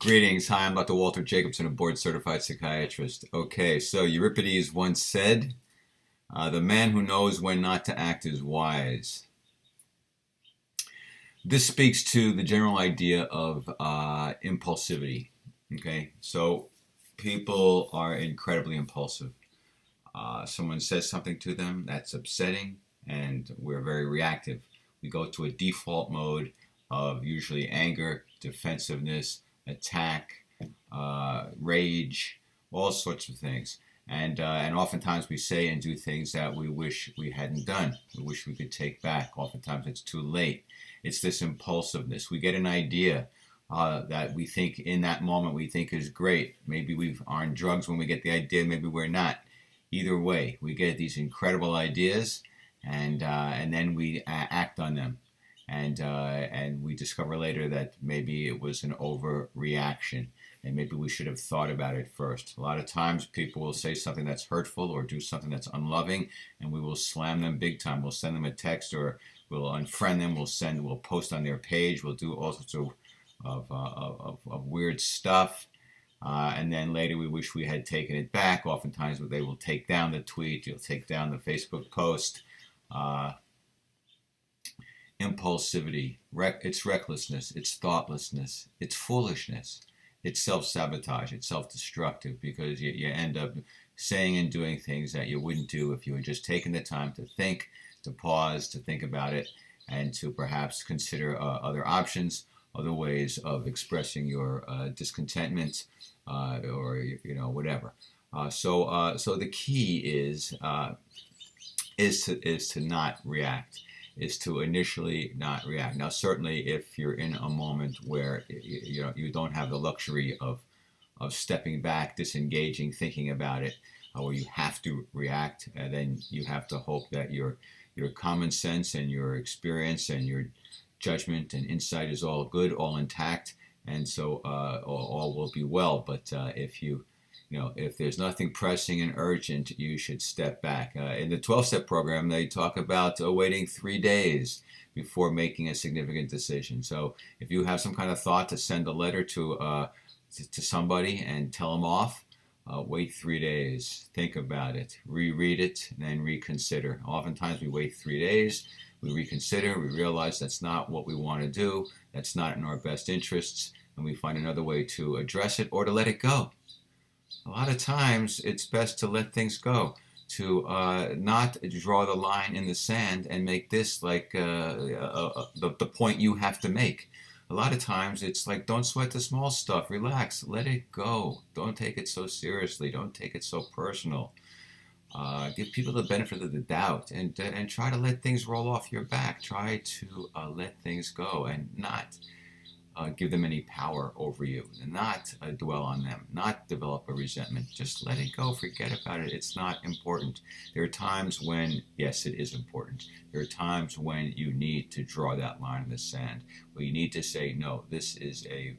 Greetings. Hi, I'm Dr. Walter Jacobson, a board certified psychiatrist. Okay, so Euripides once said, the man who knows when not to act is wise. This speaks to the general idea of impulsivity. Okay, so people are incredibly impulsive. Someone says something to them that's upsetting, and we're very reactive. We go to a default mode of usually anger, defensiveness, attack, rage, all sorts of things. And oftentimes we say and do things that we wish we hadn't done. We wish we could take back. Oftentimes it's too late. It's this impulsiveness. We get an idea that we think in that moment we think is great. Maybe we are on drugs when we get the idea. Maybe we're not. Either way, we get these incredible ideas, and then we act on them, and we discover later that maybe it was an overreaction, and maybe we should have thought about it first. A lot of times, people will say something that's hurtful or do something that's unloving, and we will slam them big time. We'll send them a text, or we'll unfriend them. We'll post on their page. We'll do all sorts of weird stuff. And then later we wish we had taken it back. Oftentimes they will take down the tweet, you'll take down the Facebook post. Impulsivity, it's recklessness, it's thoughtlessness, it's foolishness, it's self-sabotage, it's self-destructive, because you end up saying and doing things that you wouldn't do if you had just taken the time to think, to pause, to think about it, and to perhaps consider other options, other ways of expressing your discontentment, or whatever. So the key is to not react, is to initially not react. Now, certainly, if you're in a moment where you don't have the luxury of stepping back, disengaging, thinking about it, or you have to react, then you have to hope that your common sense and your experience and your judgment and insight is all good, all intact, and so all will be well. But if there's nothing pressing and urgent, you should step back. In the 12-step program, they talk about waiting 3 days before making a significant decision. So if you have some kind of thought to send a letter to somebody and tell them off, wait 3 days, think about it, reread it, and then reconsider. Oftentimes we wait 3 days, we reconsider, we realize that's not what we want to do, that's not in our best interests, and we find another way to address it or to let it go. A lot of times it's best to let things go, to not draw the line in the sand and make this like the point you have to make. A lot of times it's like, don't sweat the small stuff, relax, let it go. Don't take it so seriously, don't take it so personal. Give people the benefit of the doubt, and try to let things roll off your back. Try to let things go and not give them any power over you, and not dwell on them, not develop a resentment. Just let it go, forget about it. It's not important. There are times when, yes, it is important. There are times when you need to draw that line in the sand, where you need to say, no, this is a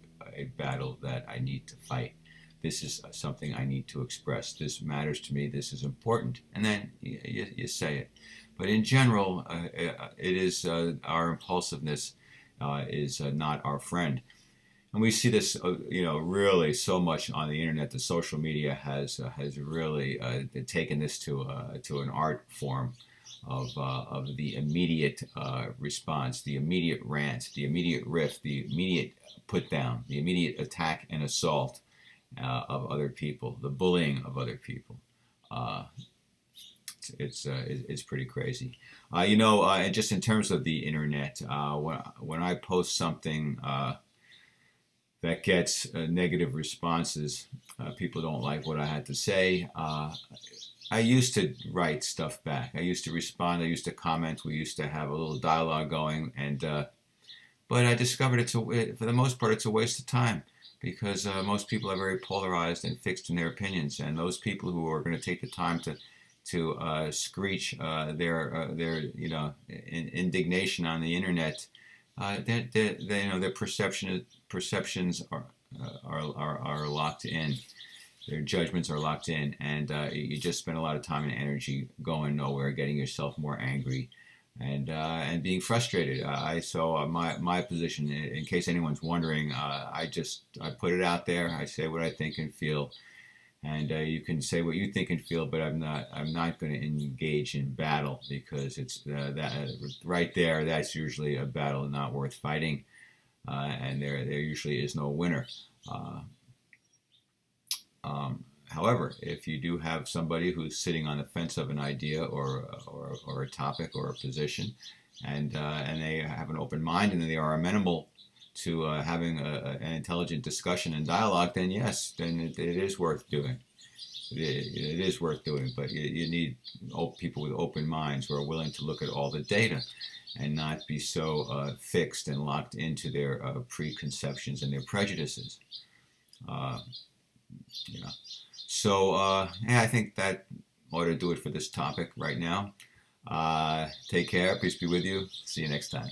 battle that I need to fight. This is something I need to express. This matters to me. This is important. And then you say it. But in general, it is our impulsiveness is not our friend. And we see this, really so much on the internet. The social media has really taken this to an art form of the immediate response, the immediate rant, the immediate riff, the immediate put down, the immediate attack and assault of other people, the bullying of other people. It's pretty crazy. And just in terms of the internet, when I post something that gets negative responses, people don't like what I had to say. I used to write stuff back. I used to respond. I used to comment. We used to have a little dialogue going, but I discovered for the most part, it's a waste of time. Because most people are very polarized and fixed in their opinions, and those people who are going to take the time to screech their indignation on the internet, their perceptions are locked in, their judgments are locked in, and you just spend a lot of time and energy going nowhere, getting yourself more angry, and being frustrated. My position, in case anyone's wondering, I put it out there. I say what I think and feel, and you can say what you think and feel, but I'm not going to engage in battle, because it's that right there. That's usually a battle not worth fighting, and there usually is no winner. Uh, However, if you do have somebody who's sitting on the fence of an idea or a topic or a position, and they have an open mind and they are amenable to having an intelligent discussion and dialogue, then yes, then it is worth doing. It is worth doing, but you need people with open minds who are willing to look at all the data and not be so fixed and locked into their preconceptions and their prejudices. Uh, you know. So yeah, I think that ought to do it for this topic right now. Take care. Peace be with you. See you next time.